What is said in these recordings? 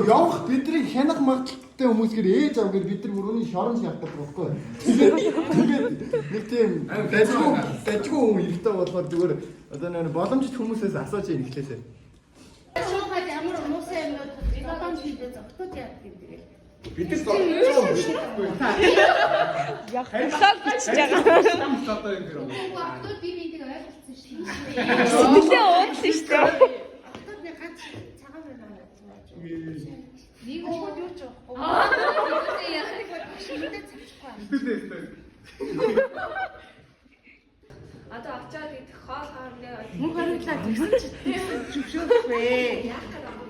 явах бидний хянах магадaltaй хүмүүсгээр ээж авгаар бид нар мөрөний шорон шалтгаалдаг байхгүй. Тэгээд нэг тийм дажгүй хүн ихтэй болохоор зүгээр одоо нэг боломжит хүмүүсээс асууж ийн эхлээсэй. Шоохад ямар муусаа юм одоо хийдээ зогтоод яах юм бэ? Бид нар зогтоогүй. Яг хайлаа бичиж байгаа. Одоо би бинийг ойлгосон шүү дээ. Сэтгэлээ уудлаа шүү дээ. Одоо би ганц цагаан байна. Нэг уугаад юу ч явахгүй. Шинэдээ цавчихгүй. Одоо авчаад идэх хоол хоорондоо Мөн хариуллаа зөвшөөрөхгүй.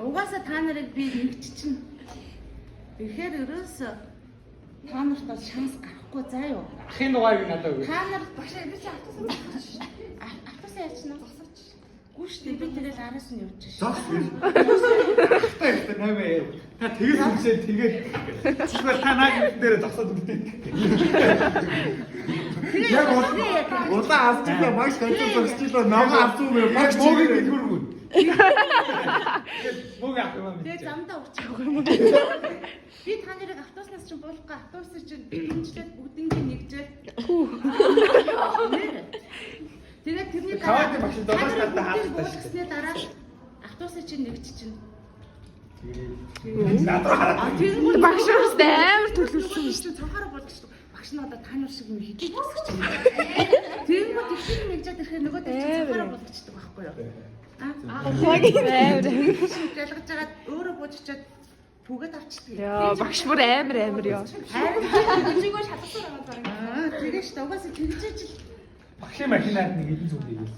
Угаасаа та нарыг би нэгч чинь ихээр ерөөсөө та нарт бол шанс гарахгүй заа юу. Ахын дугаарыг надад өгөө. Та нар багшаа би чи автосаа яачна зогсооч. Гүү штэ би тэгэл араас нь явж шээ. Зогс. Ахтай нэмээ. Та тэгээд хүмсээ тэгээд зүгээр та наад дээр зогсоод өгдөө. Яг улаан авчихлаа багш таньд зогсчихлаа намаа авсан юм багш Мөгийг дэлгүүргүй. Мөг авах юм. Тэгээ замдаа урчих. Би та нарыг автобуснаас чинь буулгахгүй автобусаар чинь дэмжлээд бүгднийг нэгжээд. Тэгээд тэрний Хаваад багш доош надад хаалттай шүү. Буулгасны дараа автобусаар чинь нэгж чинь. Багш уустай амар төлөвлөсөн шүү. Чинь цанхаараа болгоч. Багш нь одоо та нар шиг юм хийж тасгаж байна. Тэгэнгүүт ихэнх нэгжээд ирэхээр нөгөө дээр цанхаараа болгочдөг байхгүй юу? Амар. Ялгаж жагаад өөрөө буужчаад түгээд авчдаг. Яа, багш бүр амар ёо. чигөө шалгасан байгаа зарим. Тэгээ ш угаасаа тэгжээч л Багшийн машинаад нэг илүү зүг хийгээл.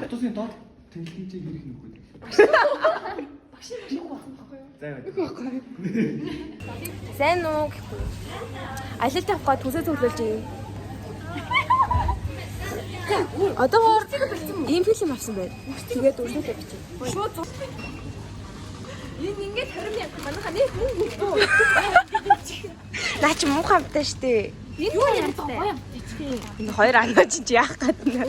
Автобусны доод тэнхлийчээ хэрэг нүггүй. Багшийн машин байхгүй юу? За яа. Сайн уу гэхгүй. Аялал тавхаа төсөө цуглуулж юм. Одоогоор ийм фильм авсан байна. Тэгээд үргэлжлүүлээ бичээ. Шууд энэ ингээд 20 мянга манайха нэг хүн өгдөө. Наа чи муухай амтай штэ. Юу юм гоё юм. Энэ хоёр анаа чи яах гэдэг.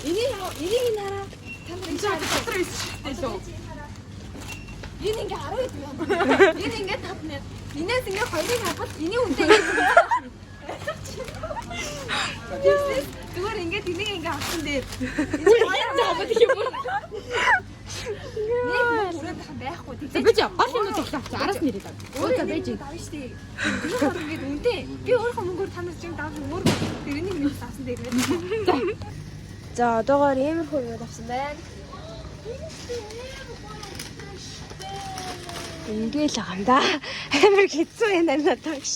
Энийг хараа. Та нар энэ дотор байсан шүү дээ лөө. Энэ ингээ 10 юм. Энэ ингээ 5 мянга. Инээс ингээ 2-ыг хаваад эний үнэтэй. Зүгээр ингээд энийг ингээ авсан дээр. Энэ хоёр заагаад их юм. Нэг бүрээд байхгүй. Бид гол юм тоглох авч араас нь ирээд. Өөдөө байж байгаа шүү дээ. Энэ хоёр ингээд үнэтэй. Би өөрийнхөө мөнгөөр танаас чинь даав өөр тэрнийг нэг авсан дээр. За одоогоор иймэрхүү юм авсан байна. Ингээл байгаа юм да. Амар хэцүү байна надад гэж.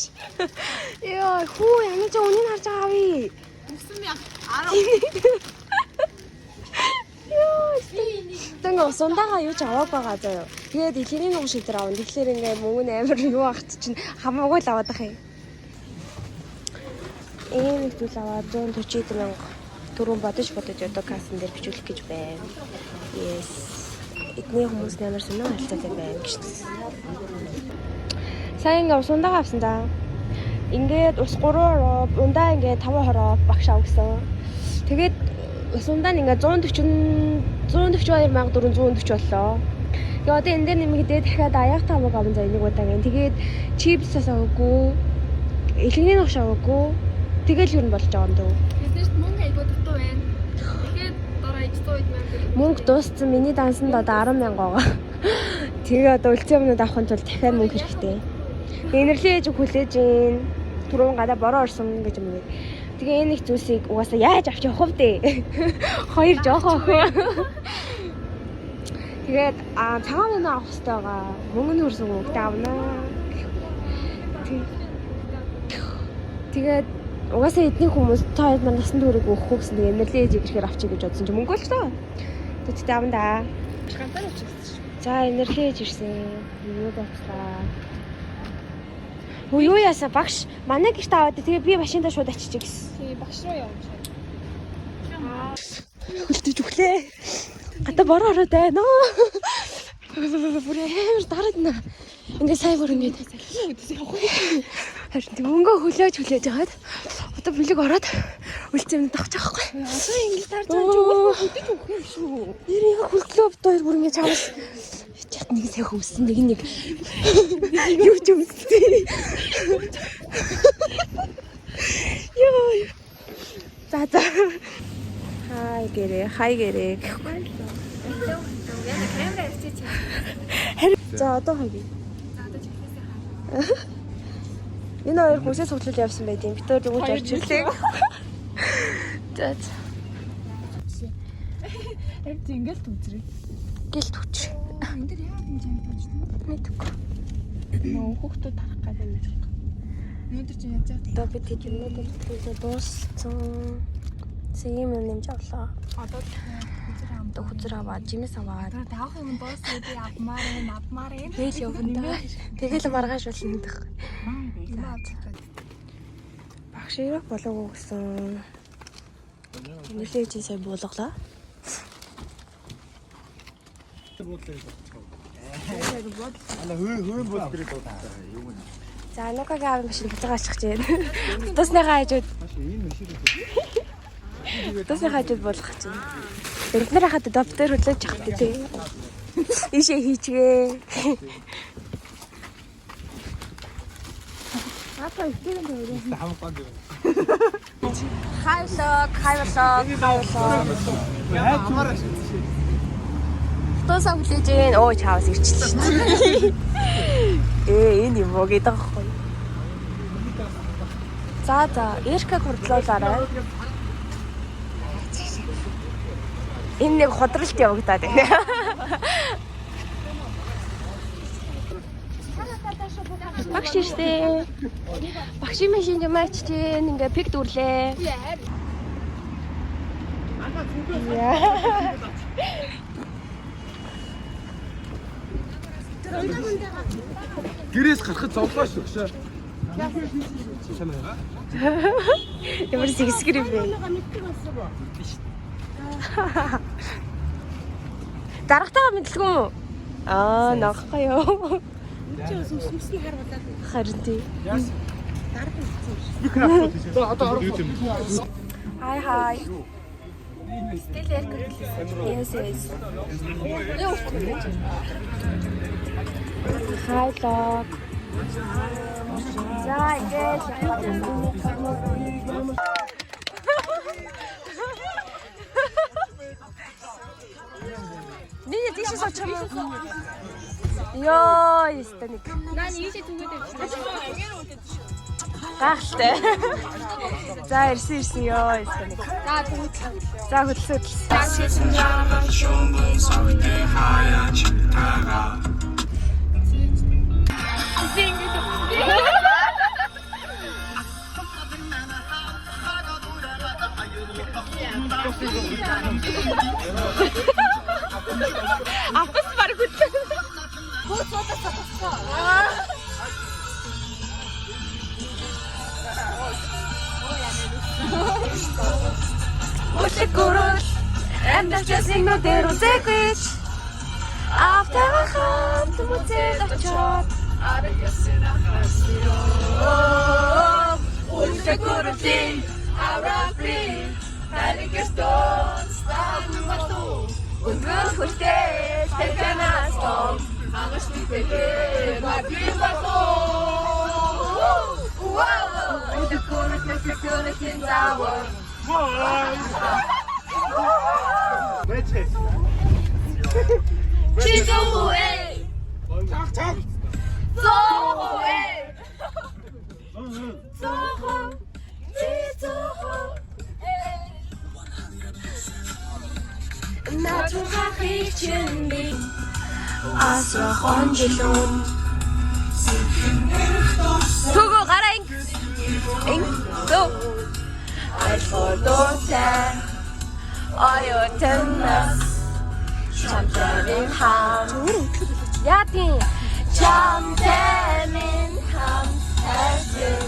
Йоо, хүү яна ч үнийн харж байгаа би. Үсэн яа. 10. Тэнг усундаага юу ч аваад байгаа заяа. Тэгээд илэрийн нуг шилдэр аван. Тэгэхээр ингээ мөнгө нь амар юу ахт чинь хамаагүй л аваад ах юм. Ийм зүйл аваад 140 мянга түрүүн бодож одоо кассан дээр бичүүлэх гэж байна. Yes. Эдний хүмүүс ямар сонир хальтаатай байна гэж. Сайн ингээ усундаага авсан да. Ингээд ус 3 ороо, ундаа ингээ 5 хороо багш ав гэсэн. Тэгээд усундаа ингээ 142,440 боллоо. Тэгээ одоо энэ дээр нэмэгдээ дахиад аяг тавг аван за энийг удаагийн. Тэгээд чипсээс аваагүй. Илгэний ногш аваагүй. Тэгэл юу н болж байгаа юм дөө. Тэсэж мөнгө айгуу дутуу байна. Тэгээд дараа ичтoo идмээр. Мөнгө дууссан. Миний дансанд одоо 10,000 байгаа. Тэгээ одоо үлцэн юмнууд авахын тулд дахиад мөнгө хэрэгтэй. Энерли ээж хүлээж ийн. Түрүүн гадаа бороо орсон гэж юм. Тэгээ энэ их зүйлсийг угаасаа яаж авч явах вэ? Хоёр жоохоо охин. Тэгээд цагаан мөнгө авах хэрэгтэй байгаа. Мөнгөний хөрсөн хөлтэй авна. Тэгээд угаасаа эдний хүмүүс та хэд маань насан туршиг өгөх гэсэн тэгээ энерли ээж ирэхээр авчиг гэж бодсон чи мөнгө болчихлоо. Тэгтээ авна да. Шантаар авчихсан. За энерли ээж ирсэн. Юу боцлаа. Юу яасан багш манай гэрт аваад тэгээ би машиндаа шууд аччих гэсэн. Тий багш руу явж. Үлдэж өглөө. Гадаа бороо ороод байна. Бүр амар дараад нэ. Ингээ сайн бүр ингээд харин мөнгө хөлөөж хагаад одоо бүлэг ороод үлцэмд тогчих واخгүй. Одоо ингэж тарж байгаа чи өөрөө хөдөж өгөх юм шүү. Нэрийг хөлглөө битээр бүр ингээ чамс чат нэг сайхан өмссөн нэг юу ч өмссөн. Йоо. За. Хай гэрээ гэхгүй. Яна камера авчиж. За одоо хаяа. За одоо чихнээсээ. Энэ хоёр хүсээ цуглуул явсан байдیں۔ Битээр зүгж орж ирлээ. За. Яг ингээл түзрээ. Гэл түч. Энэ дэр яа юм жаа түзсэн. Мэдгүй. Нөө хүүхдүүд тарах гэдэг юм байна. Өнөөдөр чи яаж яах вэ? Одоо бид тийм өнөөдөр дууссан. Сэгийн юм нэмж авлаа. Одоо Хүзэр аваад, жимээс аваад. таах юм дуусна би авмаар юм. Тэгэл явна. Тэгэл маргааш болно гэх. Багш ирэх болоогүй гэсэн. Нэлээд чи сайн буулгалаа. За нукагийн аав машин буцаага ачиж जैन. Тусныхаа хажууд. Тусныхаа хажууд болгох чинь. Бид нар хаад доптер хөдлөж явах тий. Ишээ хийчгээ. Апа ихтэй юм байна. Хайлоо. Тусаа хүлээж гэн. Оо чаавс ирчихлээ шүү дээ. Энэ юм уу гэдэг аахгүй. За, Эркаг хурдлуулаарай. Энэ нэг ходролт явагдаад байна. Багш ирсэн. Багшийн машин юмаач чинь ингээ пик дүрлээ. Гэрээс гарахад зовлоо шүү гэж. Ямар сэгсгэр юм бэ? Дарагтайгаа мэдлгүй юм уу? Аа, ногохгүй юу? Чи өсмөсний харуулаад. Харин тий. Одоо Hi. Still Erkag. Yes. Hi dog. За ингэж Миний тийшээс очих юм. Йоо, ястаник. Наа ийшээ түгээд явчихсан. Гахалтай. За ирсэн ёо ястаник. За хөдөлсөн. Апас баргууд. Өчигөрөөр амьдчаасыг нүдээр үзэгвч автахан түмцээд очоод аргасна хасио өчигөрөөр аврапри алигестон стабмато өнгөр хүртэл тэканастон хагас нипэгэ бабимбато wow өчигөрөөр кинзавар Мэчэ. Чизоуэ. Чак. Зоуэ. Зоу. Чизоу. Натурахичэнби. Асра хонжилон. Туго гараин. До. Альфодота. Оётэнас Чамтэмин хам Ятин Чамтэмин хам Эсин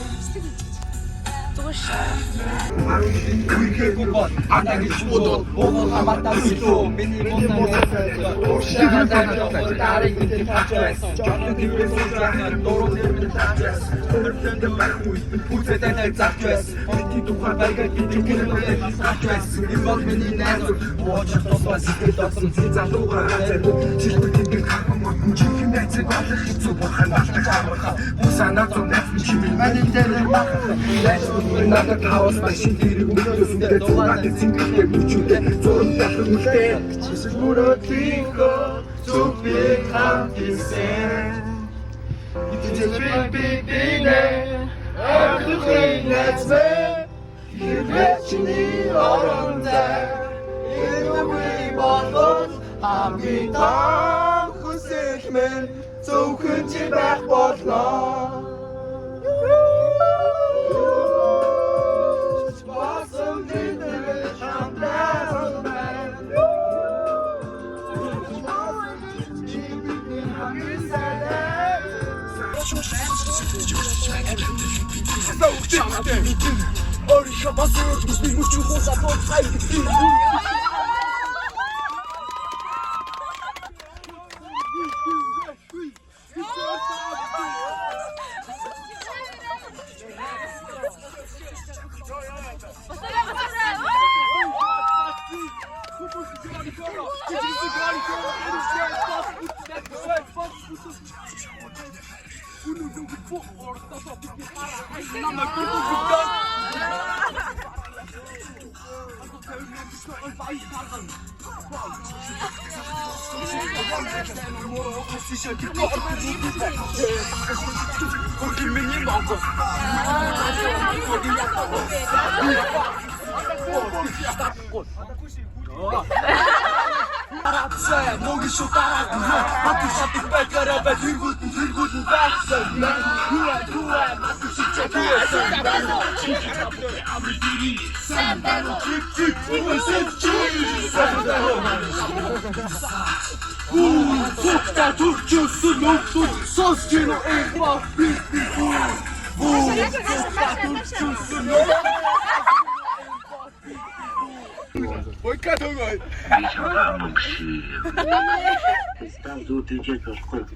Стал ты дед какой?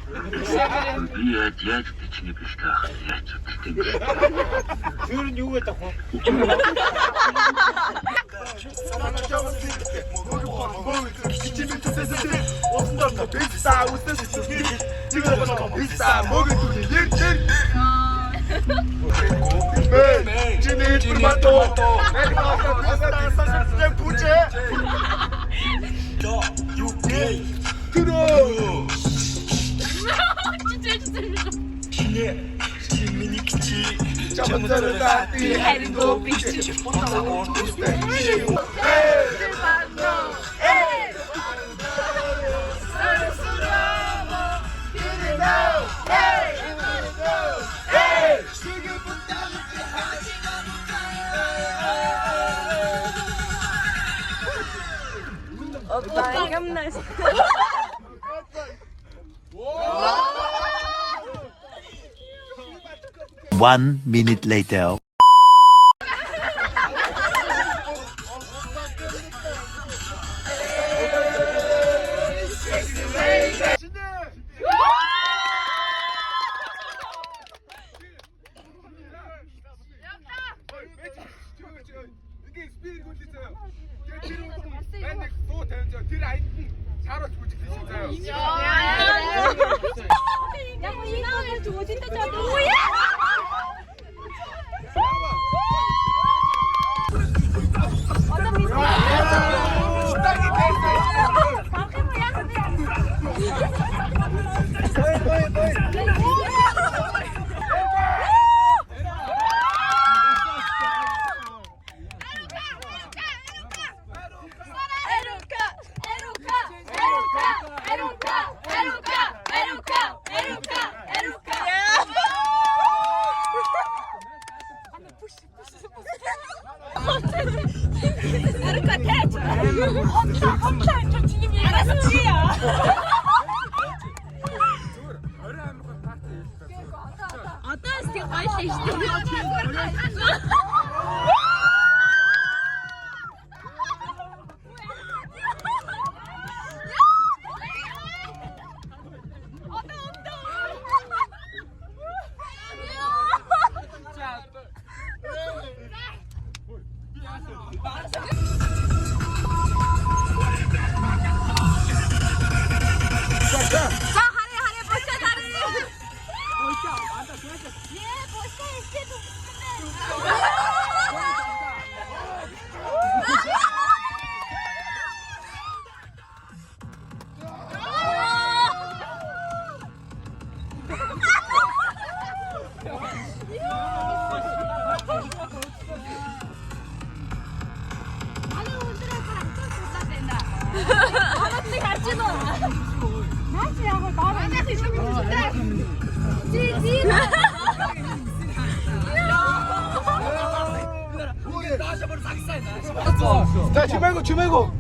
Я дядь, ты не писках, я Юу юу гэдэг вэ? 오빠 이겼나? 1 minute later. 에루카! 자, 주말고 주말고.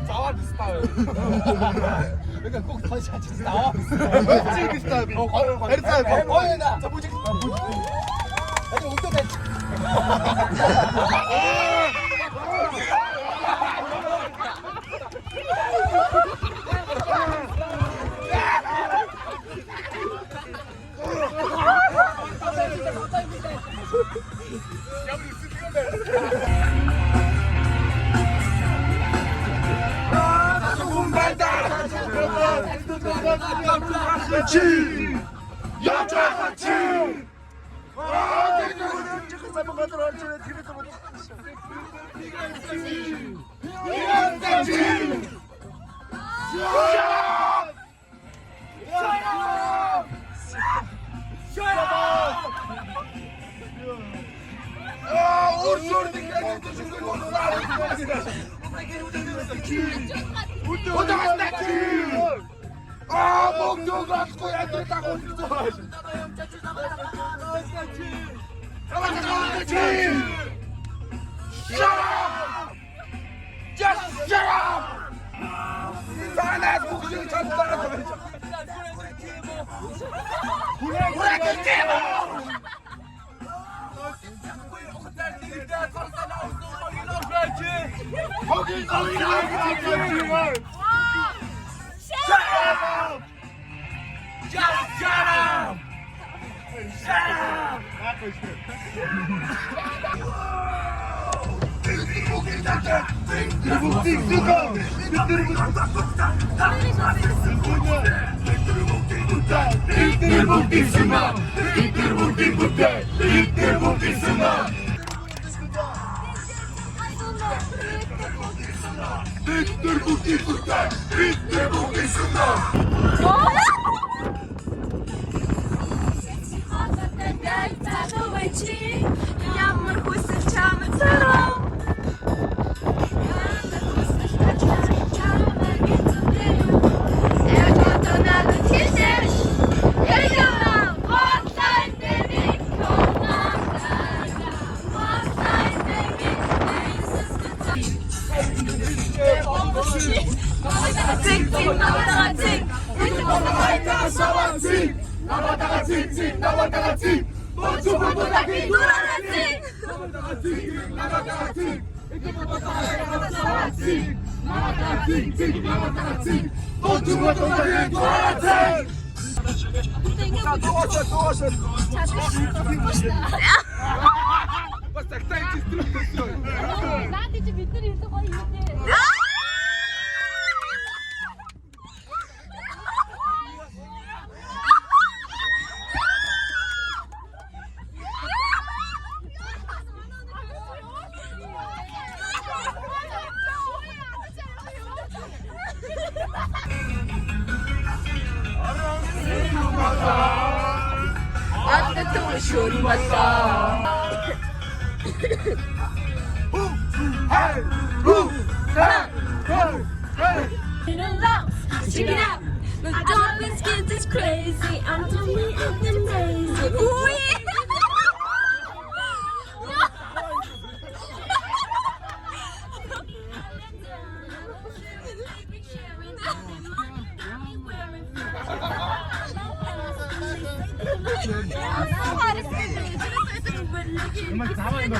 나와 비슷해요. 그러니까 꼭 다시 같이 나와. 찌 비슷하비. 에르타. 자, 뭐지? 아니, 어떻게 나한테 지금 밑들이 있어 거의 밑에. Check it out. The dolphins kids is crazy. I'm Tommy and the lazy. Ooh yeah. 정말 당황한 거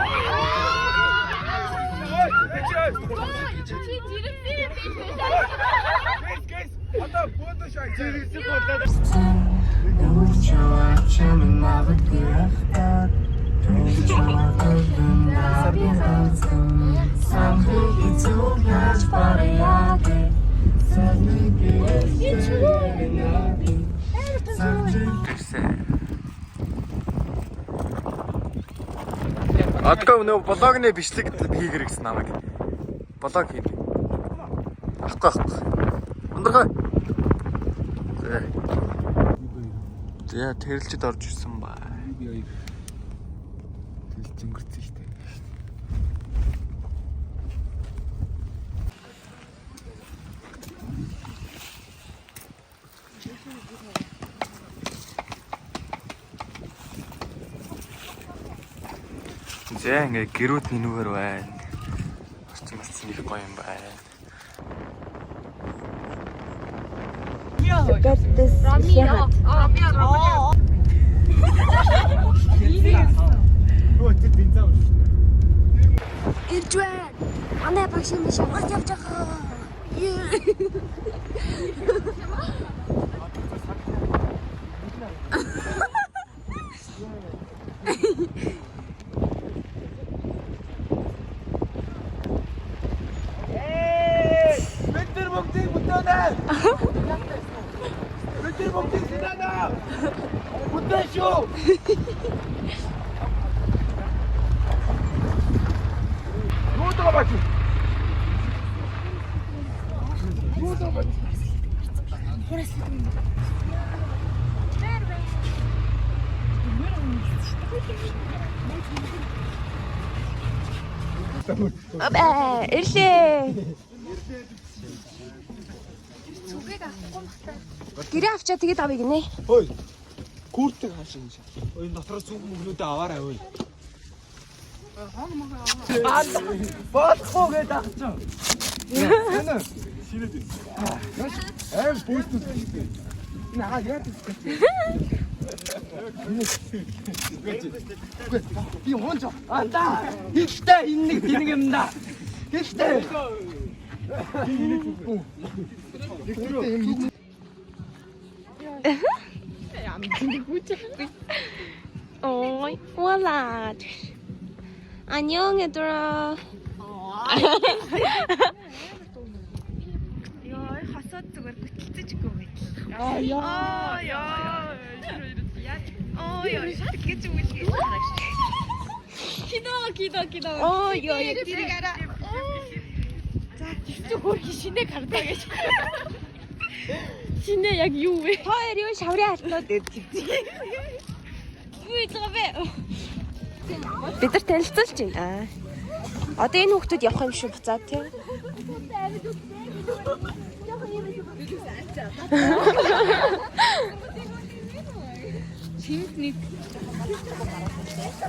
Oh, Одоо бөөдөө шаа зэрэгсэн болоод Адгаа нөө блогны бичлэг хийгэр гэсэн намайг. Блог хийнэ. Ахгүй. Ундрахаа. За тэрэлчэд орж ирсэн ба. Би хоёр. Тэрэлж өнгөрцөн штэ. За ингээ гэрүүд нэнүүгээр байна. Орчин ирсэн их гоё юм байна. Ирж байна. Манай багш юм шавхаж явж байгаа. Бэтэр бүгдийг бүтэнэ. Бэтэр бүгдийг сэнэнэ. Бүтэн шүү. Нуудаа бач. Нуудаа бач. Абаа, ирлээ. Гэрээ авчаа тэгээд авъя гинэ. Ой. Куртэг хаашаа юм шиг. Ой дотроос зүг мөнгнүүдээ аваарай ой. Баахгүй гэдэг ахчих. Яна. Ширээд. Аим бүүтэн. Наа яа тийм. Би 혼자 안다. 이때 있는 기능입니다. 이때. Ой, voilà. 안녕 얘들아. Яа, хасаад зүгээр гүтэлцэжгүй бай. Гэж үгүй. Кино. Яа. тэрийг араа. За, чи хөрхи шинэ гардаа гэж. Шинэ яг юу вэ? Хоёр юу шаврын халтнууд ирж. Юу ийж байгаа бэ? Бид нар танилцуулж байна. Одоо энэ хүүхдүүд явах юм шүү буцаад тий. Шинэний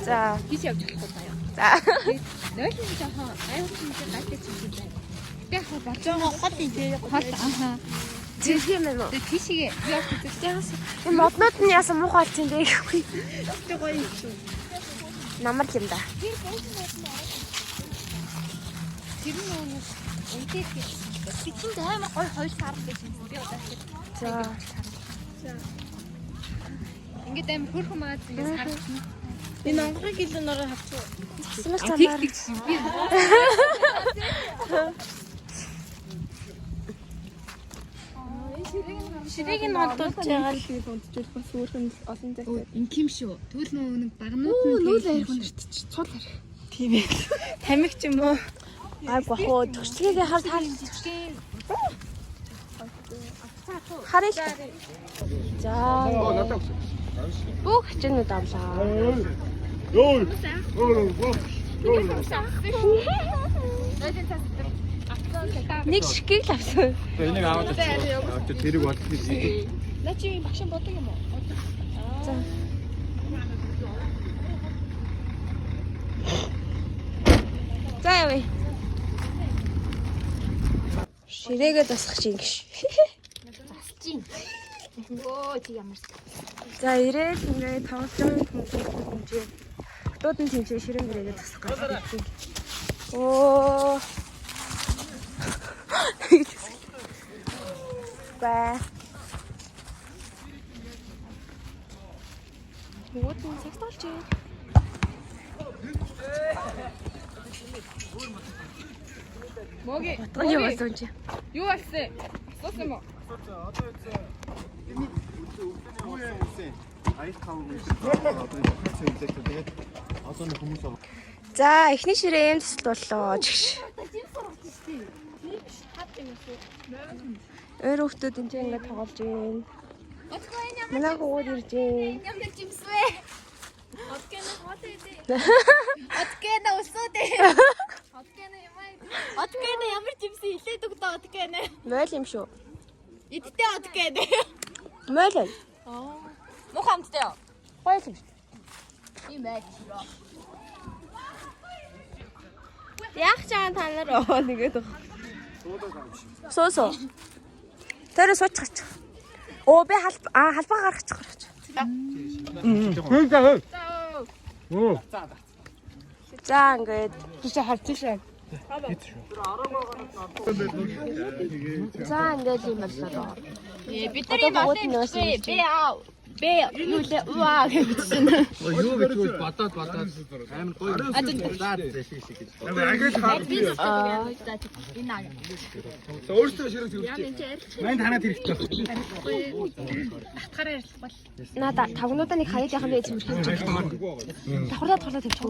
За, тийш явж болохгүй байна. за. Нойлын жоохон аймагчтай гайтай ч юм байна. Тэг яг боцоогоо хол идээ. Хол аа. Зэрэг юм уу? Тэг тийшээ яг тэгтээс Энэ моднууд нь яасан муухай болсон бэ гэхгүй. тэг гоё юм шүү. Намар юм да. Тэр нь үнтэй бичинд аймаг гоё 2 сар гэж юм. Би одоо За. ингээд аим хөрхөн маад ингээд сар. Энэ онгорыг илүүнээрээ хавчих. Тэгснээр А чамаар. тэг би Ширээг нь одуулж байгаа л инким шүү. Түл нэг багнууд нь нүүл арих өнөртч цул арих. тийм ээ. Тамиг ч юм уу? Айгу хоо төгсгийг харж харъя л та. За. Бүх хичээнүүд авлаа. Нэг шиггийг л авсан. Энийг аваад очив. Тэрийг бодлоо. На чи багшин бодог юм уу? За. За явъя. Ширээгээ засах чинь гэж. Өө чи ямар. За ирээд ингээд тоглоом хэмжээ. Хотууд нь тэмцээ ширээн гэрээгээ засах гэж байна. Оо. 왜? 이것도 색깔지. 먹이. 어떤 맛있지? 유학생. 소스 먹. За эхний ширээн төсөл боллоо. Өөр хүмүүс энэ ингээд тоглож байна. Манай хөвгүүд ирж байна. Ямар жимсвэ? Откена хотеди. Откена усоди. Откена ямай. Откена ямар жимс илээд өгдөө откена. Мойл юм шүү. Идтэй откена. Мойл. Муухай амттай. Гоё юм шүү. И мэт. Яг чаан та нар нэгээд баг. Соосоо. Тэр суучих. Оо би халбаа гаргачих. За ингээд тийш харчихсан. За ингээд юм боллоо. Бидний малын би аа. Би юу лээ уу гэсэн. Юу гэж бодоод амар гоё. Өөртөө ширээ зүгт. Мань танаад хэрэгтэй. Хатгараа ярьлах бол. Нада тавнуудаа нэг хаяж яхан байж мөрхий. Давхарлаа тавьчих.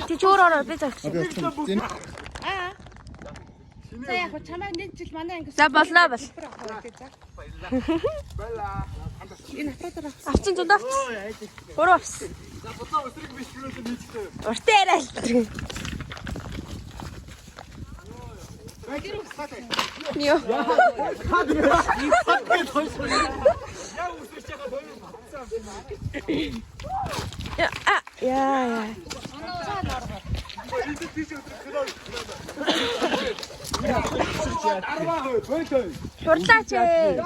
Чи чөөрөөрөө би завчих. За яг чамаа нэг жил манай ангис. За боллоо бол. Авчин зунд авч. Гурав авс. Уртаа яриа л. Йоо. Яа. Хурлаач ээ.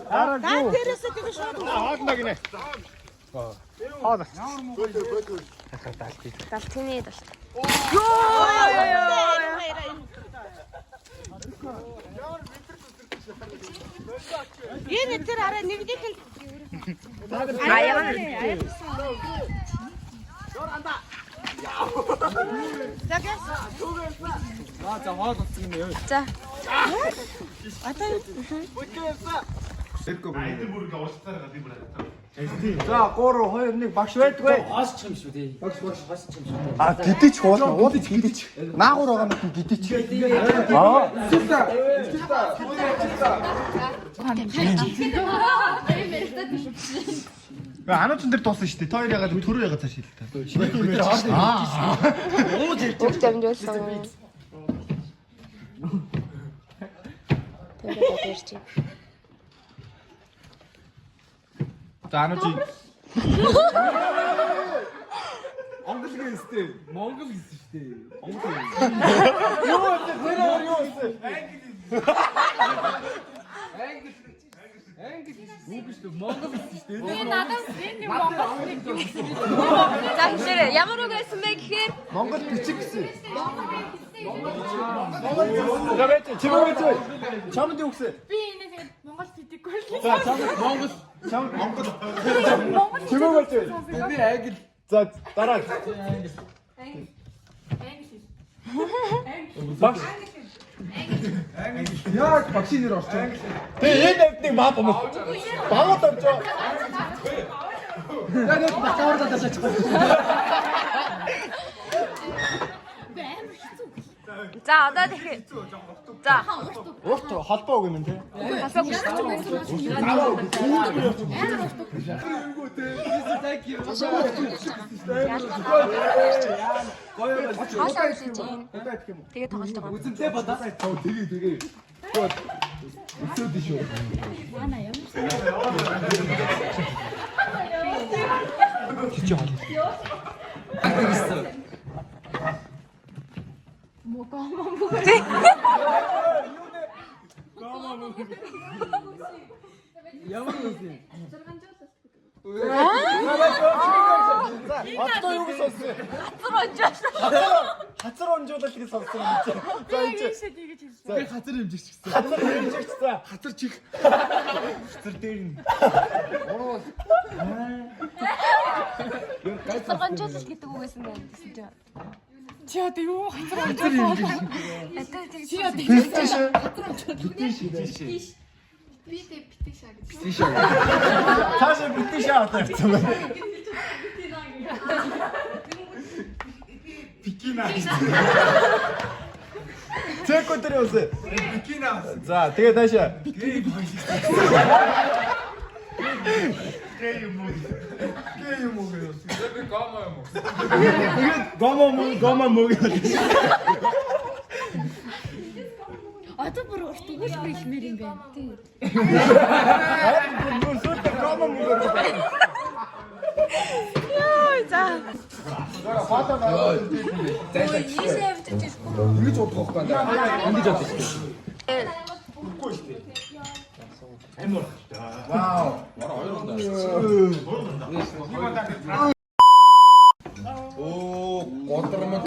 Дараа Тэрээс тийм шууд. Хаална гинэ. Хаална. Далтны далт. Энэ тэр арай нэгдийнх нь За хоол болсон юм яа. За. Тэргүй бүр. За 3 2 1 багш байдгүй. Хаасч юм шүү дээ. Багш хаасч юм шүү. А гидэж уулна. Уулж гидэж. Наагур байгаа нь гидэж. Анаач энэ дуусна шүү дээ. Та хоёр ягаад төрөө ягаад цааш хэлдэг. Бүх дамжуулсан. Тэгээд ярьчих. За анаач. Монгол гэстэй. Монгол гэсэн шүү дээ. Монгол. Юу вэ? Монгол гэсэн шүү дээ. Би надаас энэ Монгол нэг юм. За хэвшээрээ ямар үг байсан бэ гэхээр Монгол бичиг гэсэн. За бай чи чимээ чи. Чамд юу гэсэн? Би энэ тэгээд Монгол сэдэггүй л. За чам Монгол. Чимээ бай чи. Би англи. За дараа. Багш. Яг багшийн нэр орчих. Тэгээ энэ хэвдний маа бомог. Бамууд орчоо. Яг нэг бакавар дашаач. за одоо тэгэхээр за Урт холбоо үг юм те. хаалаа үлээж юм. Тэгээд тоглож байгаа. Үзэнтэй бодоо. Тэгээ. Өсөөд шүү. Чи хоол. Мокоо мокоо. сонс어요. хацар онжуулаад тэгээ сонссон юм чи. За энэ чи. За хацар хэмжигч гэсэн. Хацар хэмжигч за. Хацар чих. Хацар дээр нь. Ороо. Хацар гонжуулал гэдэг үгээс нь гэсэн чинь. Чи одоо юу хацар Цаашаа битээшээ одоо явцсан байна. Бикина. Цэк өдөр явуулъя. Бикина. За тэгээ таашаа. Гэй юм уу? Би гомо юм уу? Тэгээд гомо мөг. одоо бүр урт өгүүлбэр хэлмээр юм байна. Тий. Гомо мөг. Яа за. Фото наваа. Ингэж удах байхгүй байна. Ингэж удах шүү. Вау. Оо, годромод.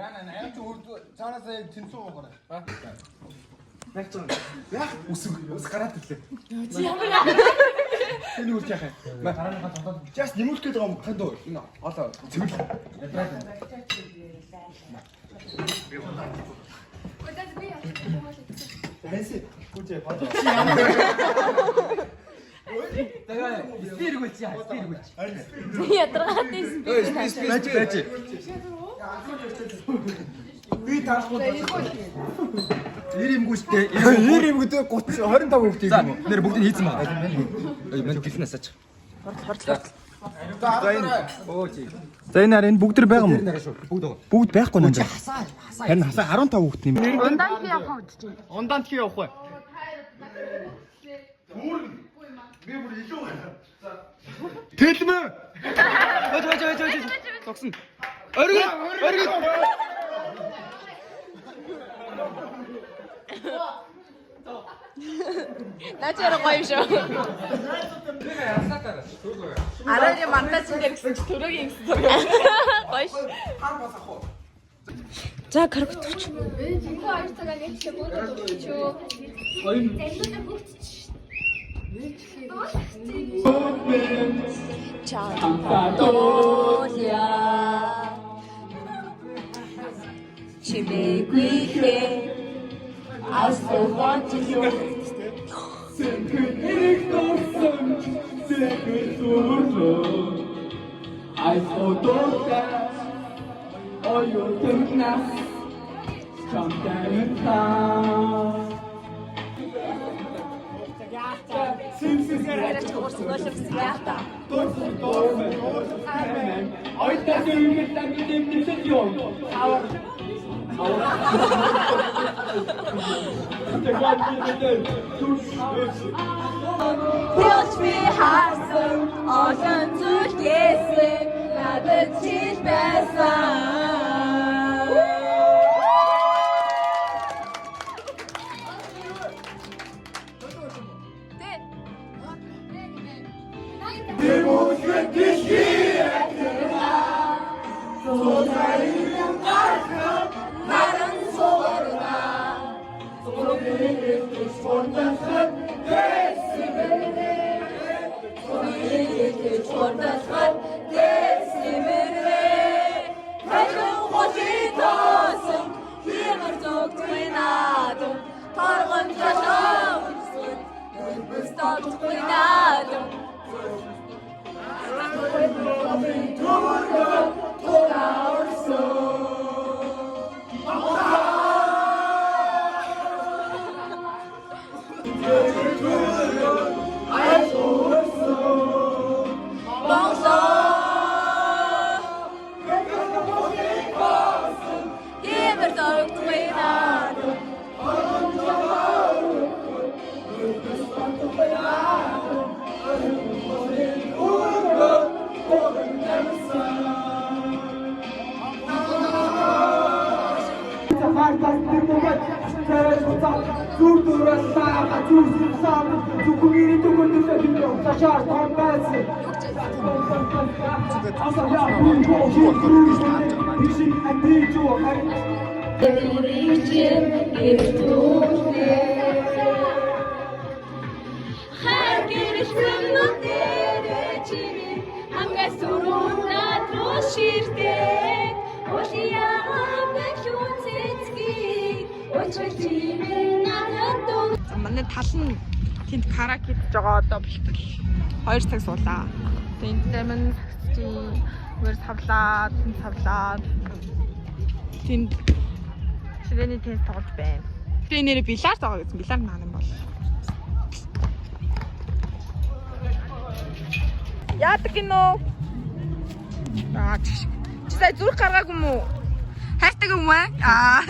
Яна энэ ч үрд цаанаас тэнцүү уугаарай. Яах ус гараад ирлээ. Чи ямар Энэ үрч яах юм? Гарааныхаа тоглоод just нэмүүлэх гээд байгаа юм хань дөө. Энэ олоо цэвэр. Хайси. Гүжээ фото. Ядаргаад байсан би. Байж. Би таахгүй. Ир юм гүйтэй. Ир юм гэдэг 30 25 хүүхд За, юм уу? нэр бүгдийг хийцэн байна. Мэн гихнээс ач. За энэ. Оо чи. За энэ харин бүгд төр байгаа юм уу? Нэрэ шүү. Бүгд байгаа. Бүгд байхгүй нэ. Харин хасаа 15 хүүхд юм. Ундаан хий явах уу гэж. Ундаанд хий явах бай. Би бүр илүү байна. Тэлмэ. Хөөж. Тогсон. Оргид. Начаар гоё шүү. Арай мантачин дээр гэсэн чи төрөгийн гэсэн зүг. Гоё шүү. За карготч. Жинхэнэ 2 цагаа нэтлээ буудад өгчөө. Зайлуулаа хөгчч. Чаатадоля. Чимээгүйхэ асуултыг Хөөж би харсан олон зүйлээс надад чил байсан. Зүр дураас байгаа зүр сам зүгүрийн дүгүр дүсэ Манай тал нь тэнд караоке хийж байгаа одоо бэлтгэл 2 цаг суулаа. Тэгээд энэ дээр мань сагсчийн мөр савлаад, тэнд ширээний теннис тоглож байна. Тэгээ нэрээ бильярд байгаа гэсэн. Бильярд наа юм бол. Яадаг гинөө? Чи сая зүрх гаргаагүй юм уу? Хайртай юм аа?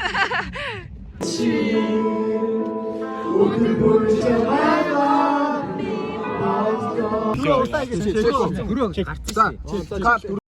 Гөрөө гарцсан.